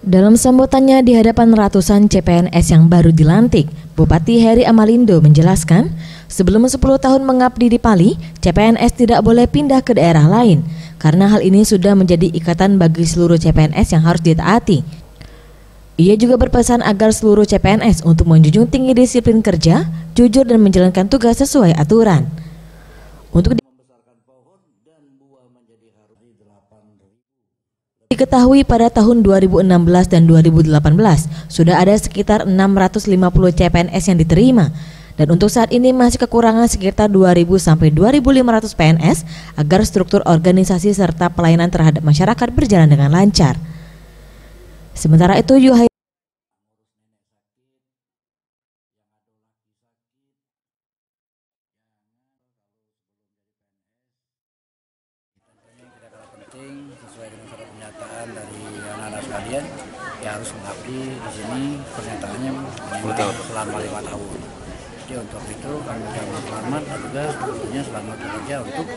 Dalam sambutannya di hadapan ratusan CPNS yang baru dilantik, Bupati Heri Amalindo menjelaskan, sebelum 10 tahun mengabdi di Pali, CPNS tidak boleh pindah ke daerah lain, karena hal ini sudah menjadi ikatan bagi seluruh CPNS yang harus ditaati. Ia juga berpesan agar seluruh CPNS untuk menjunjung tinggi disiplin kerja, jujur dan menjalankan tugas sesuai aturan. Untuk diketahui pada tahun 2016 dan 2018 sudah ada sekitar 650 CPNS yang diterima, dan untuk saat ini masih kekurangan sekitar 2.000 sampai 2.500 PNS agar struktur organisasi serta pelayanan terhadap masyarakat berjalan dengan lancar. Sementara itu sesuai dengan surat pernyataan dari anak-anak sekalian, ya harus mengabdi di sini, pernyataannya selama 5 tahun. Jadi untuk itu kami ucapkan selamat dan juga sebetulnya selamat bekerja untuk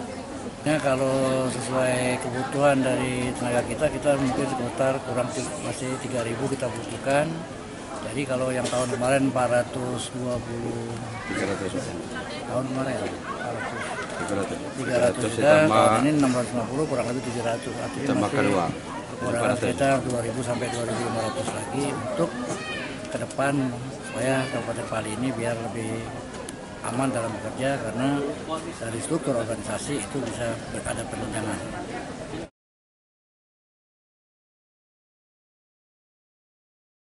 kalau sesuai kebutuhan dari tenaga kita mungkin sekitar kurang masih 3.000 kita butuhkan. Jadi kalau yang tahun kemarin 300 tahun kemarin 300 juta, tahun ini 650, kurang lebih 700, artinya masih kurang sekitar 2.000 sampai 2.500 lagi untuk ke depan supaya Kabupaten Pali ini biar lebih aman dalam bekerja, karena dari struktur organisasi itu bisa ada penunjangan.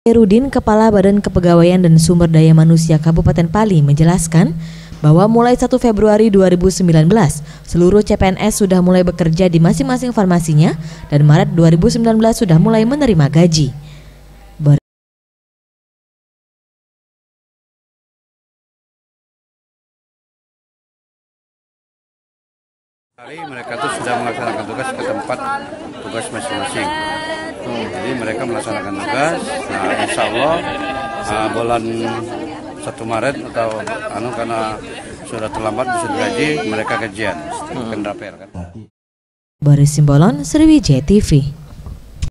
Rudin, Kepala Badan Kepegawaian dan Sumber Daya Manusia Kabupaten Pali menjelaskan bahwa mulai 1 Februari 2019 seluruh CPNS sudah mulai bekerja di masing-masing farmasinya dan Maret 2019 sudah mulai menerima gaji. Hari mereka tuh sudah melaksanakan tugas ke tempat tugas masing-masing. Jadi mereka melaksanakan tugas. Nah, insya Allah bulan 1 Maret atau karena sudah terlambat bisa digaji, mereka gajian. Kan. Boris Simbolon, Sriwijaya TV.